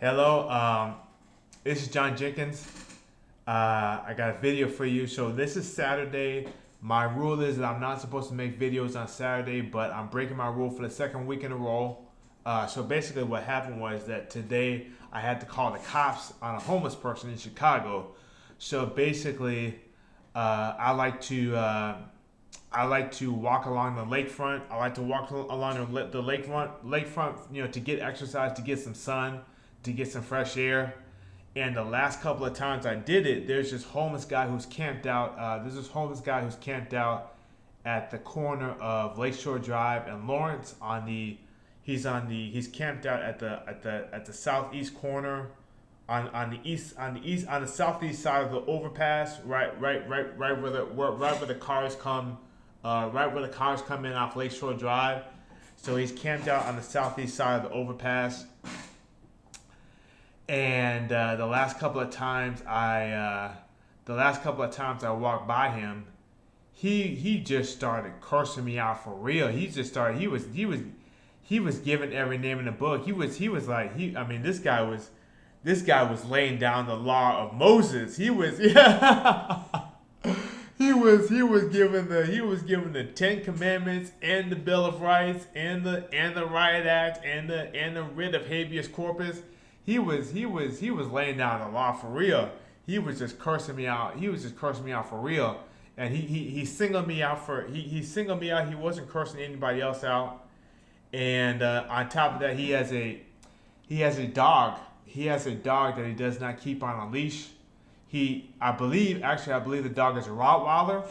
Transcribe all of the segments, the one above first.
Hello, this is John Jenkins. I got a video for you. So this is Saturday. My rule is that I'm not supposed to make videos on Saturday, but I'm breaking my rule for the second week in a row. So basically, what happened was that today I had to call the cops on a homeless person in Chicago. So basically, I like to walk along the lakefront. I like to walk along the lakefront, to get exercise, to get some sun, to get some fresh air. And the last couple of times I did it, there's this homeless guy who's camped out. At the corner of Lakeshore Drive and Lawrence. He's camped out at the southeast corner, on the southeast side of the overpass, right where the cars come, right where the cars come in off Lakeshore Drive. So he's camped out on the southeast side of the overpass. And the last couple of times I walked by him, he just started cursing me out for real. He just started. He was giving every name in the book. He was like I mean, this guy was laying down the law of Moses. He was yeah. He was giving the Ten Commandments and the Bill of Rights and the Riot Act and the writ of habeas corpus. He was laying down the law for real. He was just cursing me out. He was just cursing me out for real. And he singled me out he singled me out. He wasn't cursing anybody else out. And on top of that, he has a dog. He has a dog that he does not keep on a leash. I believe the dog is a Rottweiler.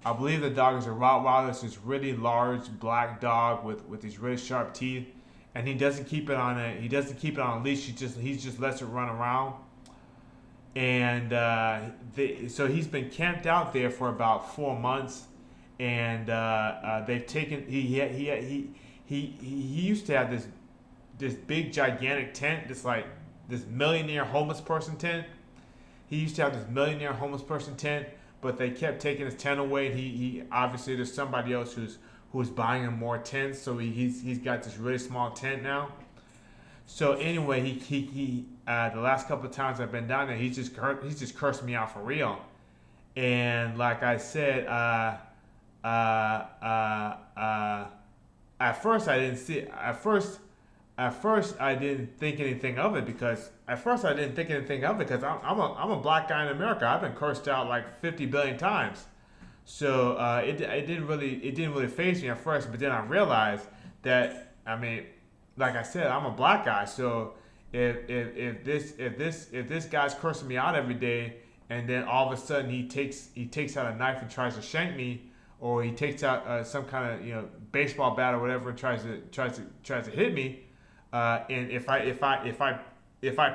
I believe the dog is a Rottweiler. It's this really large black dog with these really sharp teeth, and he doesn't keep it on a leash. He just lets it run around, and so he's been camped out there for about 4 months, and they've taken he used to have this big gigantic tent, this millionaire homeless person tent. He used to have this millionaire homeless person tent, but they kept taking his tent away. And he obviously, there's somebody else who's buying him more tents, so he's got this really small tent now. So anyway, he the last couple of times I've been down there, he's just cursed me out for real. And like I said, uh, uh, uh, at first I didn't see at first I didn't think anything of it because I'm a black guy in America. I've been cursed out like 50 billion times. So it didn't really faze me at first, but then I realized that, I mean, like I said, I'm a black guy. So if this guy's cursing me out every day, and then all of a sudden he takes out a knife and tries to shank me, or he takes out some kind of baseball bat or whatever and tries to hit me, and if I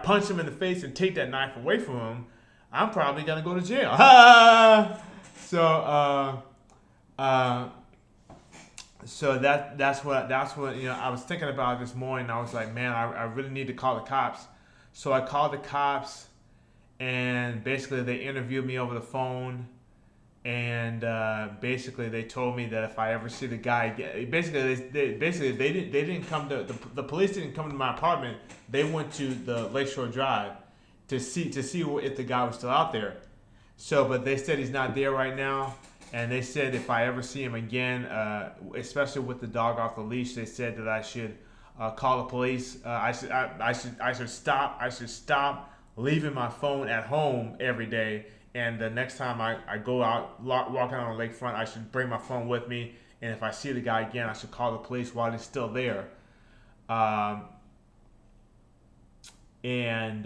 punch him in the face and take that knife away from him, I'm probably gonna go to jail. so uh, so that's what I was thinking about this morning. I was like, man, I really need to call the cops. So I called the cops, and basically they interviewed me over the phone, and basically they told me that if I ever see the guy again, they didn't come to the police didn't come to my apartment. They went to the Lakeshore Drive to see if the guy was still out there. So, but they said he's not there right now, and they said if I ever see him again, especially with the dog off the leash, they said that I should call the police. I should stop leaving my phone at home every day, and the next time I go out walking on the lakefront, I should bring my phone with me. And if I see the guy again, I should call the police while he's still there. Um, and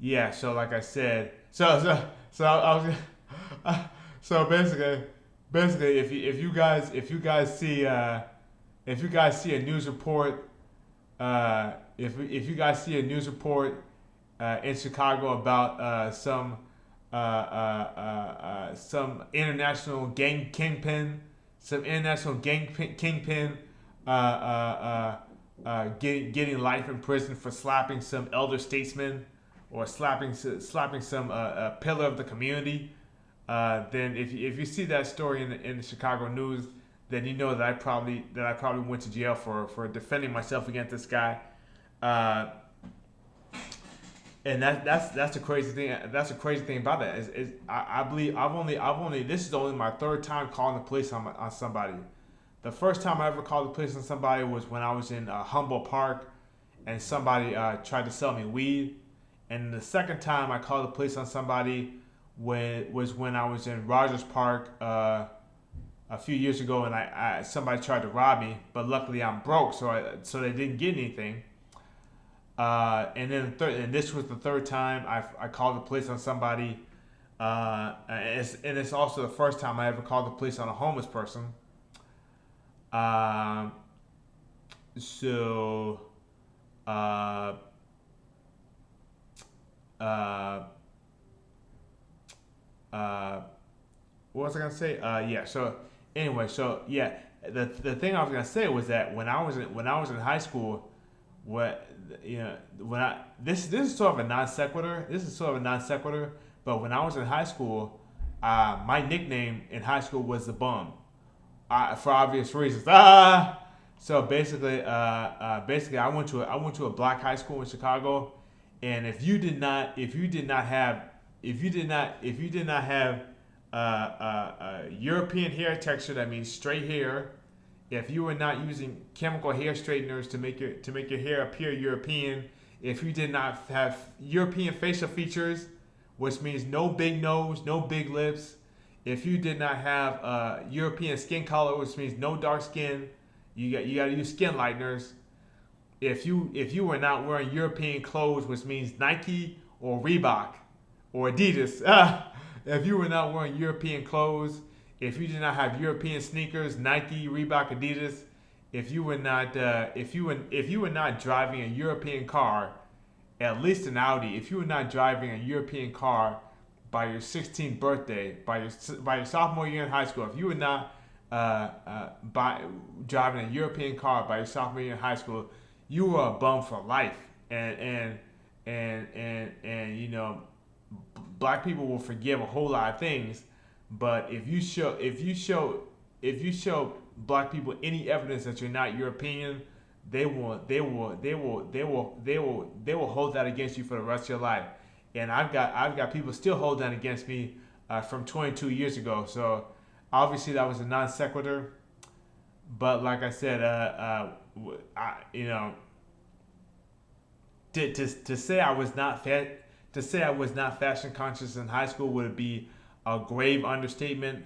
Yeah, so like I said, I was so basically, if you guys see a news report, if you guys see a news report in Chicago about some international gang kingpin, getting life in prison for slapping some elder statesman, or slapping some pillar of the community, then if you see that story in the Chicago news, then you know that I probably went to jail for defending myself against this guy. uh, and that's the crazy thing. That's the crazy thing about that is I believe I've only this is only my third time calling the police on somebody. The first time I ever called the police on somebody was when I was in Humboldt Park, and somebody tried to sell me weed. And the second time I called the police on somebody was when I was in Rogers Park a few years ago, and somebody tried to rob me, but luckily I'm broke, so they didn't get anything. And this was the third time I called the police on somebody. And it's also the first time I ever called the police on a homeless person. Um, so, uh, uh, uh, what was I gonna say? Yeah. So anyway, so yeah, the thing I was gonna say was that when I was in high school, what you know when I this is sort of a non sequitur. This is sort of a non sequitur. But when I was in high school, my nickname in high school was the bum, for obvious reasons. So basically, I went to a black high school in Chicago, and if you did not have European hair texture, that means straight hair. If you were not using chemical hair straighteners to make your hair appear European, if you did not have European facial features, which means no big nose, no big lips, if you did not have European skin color, which means no dark skin, you got to use skin lighteners. If you were not wearing European clothes, which means Nike or Reebok or Adidas, if you were not wearing European clothes, if you did not have European sneakers, Nike, Reebok, Adidas, if you were not driving a European car, at least an Audi, if you were not driving a European car by your 16th birthday, by your sophomore year in high school, if you were not driving a European car by your sophomore year in high school, you were a bum for life. And black people will forgive a whole lot of things, but if you show black people any evidence that you're not European, they will hold that against you for the rest of your life. And I've got people still hold that against me from 22 years ago. So obviously that was a non sequitur. But like I said, to say I was not fashion conscious in high school would be a grave understatement.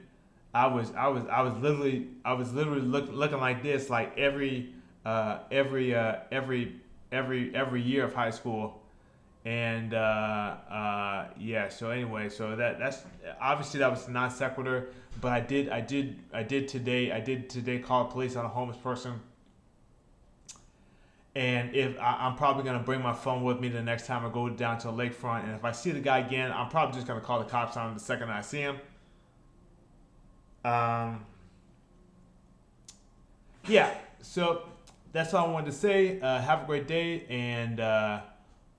I was literally looking like this like every year of high school. And yeah, so anyway, so that's obviously that was non sequitur, but I did today call the police on a homeless person. And if I'm probably gonna bring my phone with me the next time I go down to the lakefront, and if I see the guy again, I'm probably just gonna call the cops on him the second I see him. Um, yeah, so that's all I wanted to say. Have a great day, and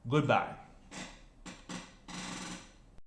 goodbye.